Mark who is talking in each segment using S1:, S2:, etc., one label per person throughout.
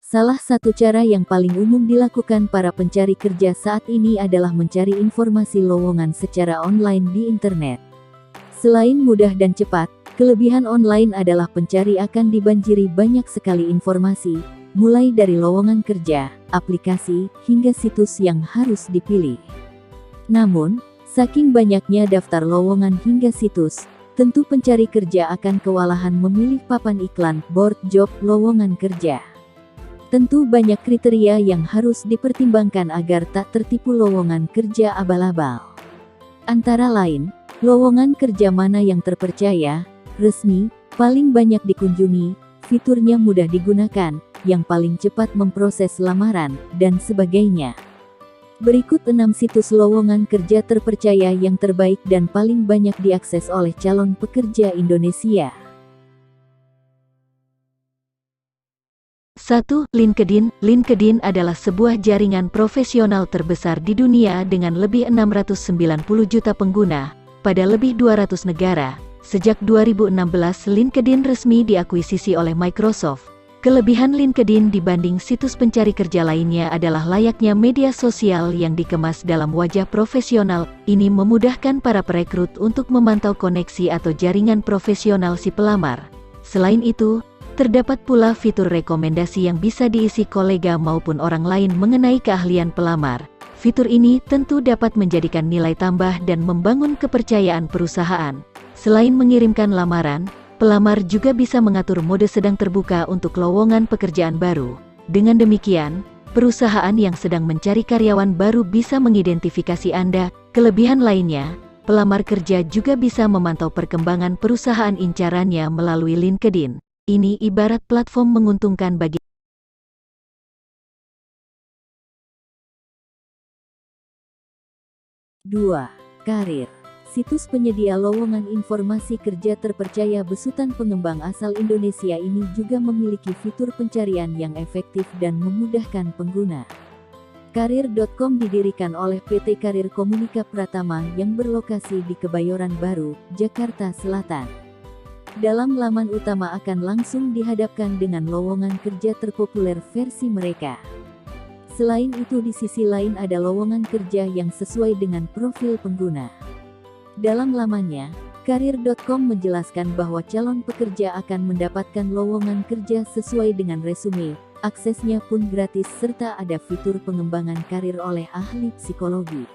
S1: Salah satu cara yang paling umum dilakukan para pencari kerja saat ini adalah mencari informasi lowongan secara online di internet. Selain mudah dan cepat, kelebihan online adalah pencari akan dibanjiri banyak sekali informasi, mulai dari lowongan kerja, aplikasi, hingga situs yang harus dipilih. Namun, saking banyaknya daftar lowongan hingga situs, tentu pencari kerja akan kewalahan memilih papan iklan board job lowongan kerja. Tentu banyak kriteria yang harus dipertimbangkan agar tak tertipu lowongan kerja abal-abal. Antara lain, lowongan kerja mana yang terpercaya, resmi, paling banyak dikunjungi, fiturnya mudah digunakan, yang paling cepat memproses lamaran, dan sebagainya. Berikut 6 situs lowongan kerja terpercaya yang terbaik dan paling banyak diakses oleh calon pekerja Indonesia.
S2: 1. LinkedIn. LinkedIn adalah sebuah jaringan profesional terbesar di dunia dengan lebih 690 juta pengguna, pada lebih 200 negara. Sejak 2016 LinkedIn resmi diakuisisi oleh Microsoft. Kelebihan LinkedIn dibanding situs pencari kerja lainnya adalah layaknya media sosial yang dikemas dalam wajah profesional. Ini memudahkan para perekrut untuk memantau koneksi atau jaringan profesional si pelamar. Selain itu, terdapat pula fitur rekomendasi yang bisa diisi kolega maupun orang lain mengenai keahlian pelamar. Fitur ini tentu dapat menjadikan nilai tambah dan membangun kepercayaan perusahaan. Selain mengirimkan lamaran, pelamar juga bisa mengatur mode sedang terbuka untuk lowongan pekerjaan baru. Dengan demikian, perusahaan yang sedang mencari karyawan baru bisa mengidentifikasi Anda. Kelebihan lainnya, pelamar kerja juga bisa memantau perkembangan perusahaan incarannya melalui LinkedIn. Ini ibarat platform menguntungkan bagi
S1: 2. Karir. Situs penyedia lowongan informasi kerja terpercaya besutan pengembang asal Indonesia ini juga memiliki fitur pencarian yang efektif dan memudahkan pengguna. Karir.com didirikan oleh PT Karir Komunika Pratama yang berlokasi di Kebayoran Baru, Jakarta Selatan. Dalam laman utama akan langsung dihadapkan dengan lowongan kerja terpopuler versi mereka. Selain itu di sisi lain ada lowongan kerja yang sesuai dengan profil pengguna. Dalam lamannya, Karir.com menjelaskan bahwa calon pekerja akan mendapatkan lowongan kerja sesuai dengan resume, aksesnya pun gratis serta ada fitur pengembangan karir oleh ahli psikologi.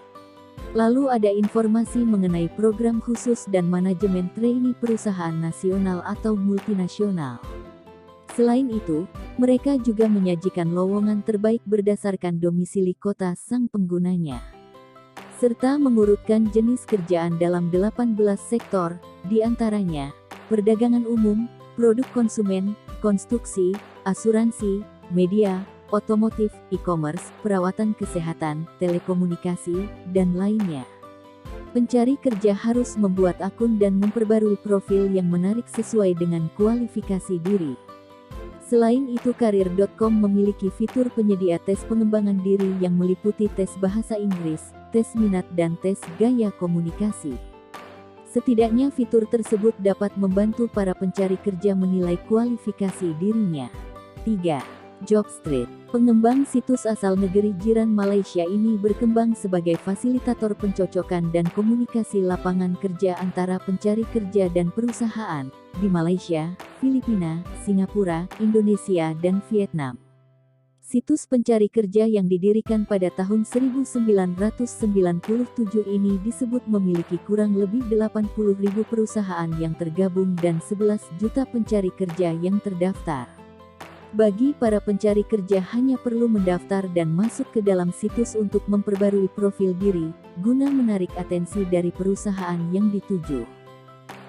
S1: Lalu ada informasi mengenai program khusus dan manajemen trainee perusahaan nasional atau multinasional. Selain itu, mereka juga menyajikan lowongan terbaik berdasarkan domisili kota sang penggunanya. Serta mengurutkan jenis kerjaan dalam 18 sektor, diantaranya, perdagangan umum, produk konsumen, konstruksi, asuransi, media, otomotif, e-commerce, perawatan kesehatan, telekomunikasi, dan lainnya. Pencari kerja harus membuat akun dan memperbarui profil yang menarik sesuai dengan kualifikasi diri. Selain itu Karir.com memiliki fitur penyedia tes pengembangan diri yang meliputi tes bahasa Inggris, tes minat dan tes gaya komunikasi. Setidaknya fitur tersebut dapat membantu para pencari kerja menilai kualifikasi dirinya. 3. Jobstreet. Pengembang situs asal negeri jiran Malaysia ini berkembang sebagai fasilitator pencocokan dan komunikasi lapangan kerja antara pencari kerja dan perusahaan di Malaysia, Filipina, Singapura, Indonesia, dan Vietnam. Situs pencari kerja yang didirikan pada tahun 1997 ini disebut memiliki kurang lebih 80.000 perusahaan yang tergabung dan 11 juta pencari kerja yang terdaftar. Bagi para pencari kerja hanya perlu mendaftar dan masuk ke dalam situs untuk memperbarui profil diri, guna menarik atensi dari perusahaan yang dituju.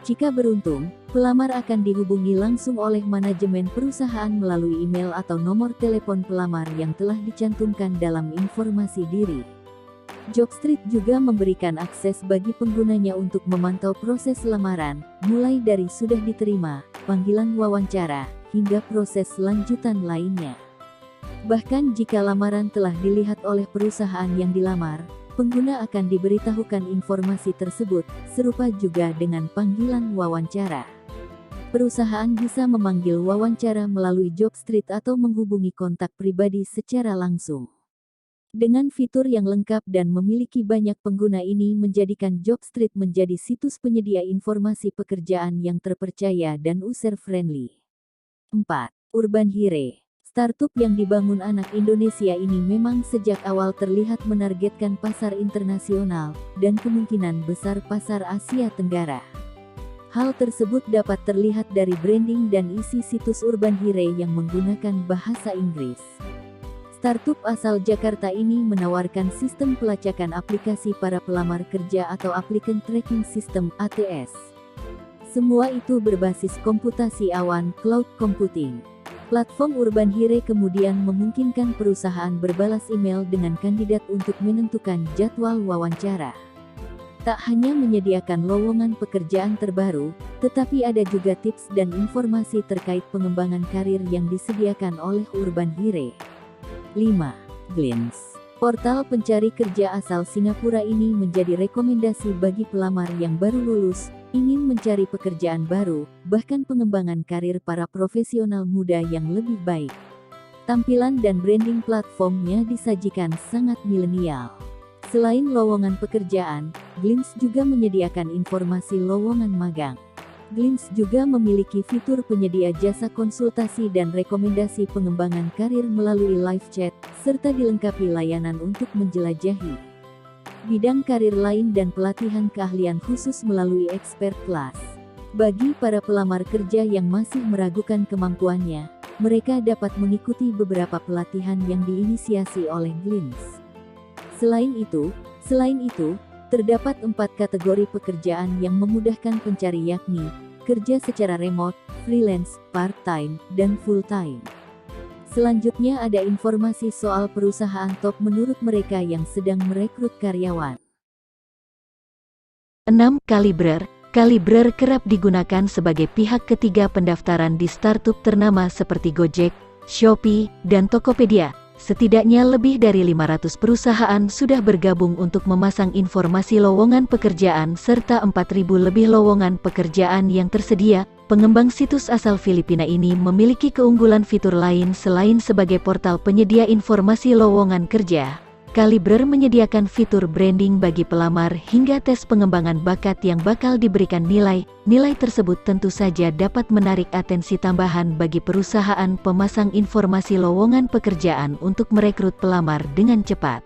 S1: Jika beruntung, pelamar akan dihubungi langsung oleh manajemen perusahaan melalui email atau nomor telepon pelamar yang telah dicantumkan dalam informasi diri. Jobstreet juga memberikan akses bagi penggunanya untuk memantau proses lamaran, mulai dari sudah diterima, panggilan wawancara, hingga proses lanjutan lainnya. Bahkan jika lamaran telah dilihat oleh perusahaan yang dilamar, pengguna akan diberitahukan informasi tersebut, serupa juga dengan panggilan wawancara. Perusahaan bisa memanggil wawancara melalui Jobstreet atau menghubungi kontak pribadi secara langsung. Dengan fitur yang lengkap dan memiliki banyak pengguna, ini menjadikan Jobstreet menjadi situs penyedia informasi pekerjaan yang terpercaya dan user-friendly. 4. Urban Hire. Startup yang dibangun anak Indonesia ini memang sejak awal terlihat menargetkan pasar internasional dan kemungkinan besar pasar Asia Tenggara. Hal tersebut dapat terlihat dari branding dan isi situs Urban Hire yang menggunakan bahasa Inggris. Startup asal Jakarta ini menawarkan sistem pelacakan aplikasi para pelamar kerja atau Applicant Tracking System (ATS). Semua itu berbasis komputasi awan (cloud computing). Platform Urban Hire kemudian memungkinkan perusahaan berbalas email dengan kandidat untuk menentukan jadwal wawancara. Tak hanya menyediakan lowongan pekerjaan terbaru, tetapi ada juga tips dan informasi terkait pengembangan karir yang disediakan oleh Urban Hire. 5. Glints. Portal pencari kerja asal Singapura ini menjadi rekomendasi bagi pelamar yang baru lulus, ingin mencari pekerjaan baru, bahkan pengembangan karir para profesional muda yang lebih baik. Tampilan dan branding platformnya disajikan sangat milenial. Selain lowongan pekerjaan, Glints juga menyediakan informasi lowongan magang. Glints juga memiliki fitur penyedia jasa konsultasi dan rekomendasi pengembangan karir melalui live chat, serta dilengkapi layanan untuk menjelajahi bidang karir lain dan pelatihan keahlian khusus melalui expert class. Bagi para pelamar kerja yang masih meragukan kemampuannya, mereka dapat mengikuti beberapa pelatihan yang diinisiasi oleh Glints. Selain itu, terdapat 4 kategori pekerjaan yang memudahkan pencari, yakni kerja secara remote, freelance, part-time, dan full-time. Selanjutnya ada informasi soal perusahaan top menurut mereka yang sedang merekrut karyawan.
S2: 6. Calibrer. Calibrer kerap digunakan sebagai pihak ketiga pendaftaran di startup ternama seperti Gojek, Shopee, dan Tokopedia. Setidaknya lebih dari 500 perusahaan sudah bergabung untuk memasang informasi lowongan pekerjaan serta 4.000 lebih lowongan pekerjaan yang tersedia. Pengembang situs asal Filipina ini memiliki keunggulan fitur lain selain sebagai portal penyedia informasi lowongan kerja. Calibrer menyediakan fitur branding bagi pelamar hingga tes pengembangan bakat yang bakal diberikan nilai. Nilai tersebut tentu saja dapat menarik atensi tambahan bagi perusahaan pemasang informasi lowongan pekerjaan untuk merekrut pelamar dengan cepat.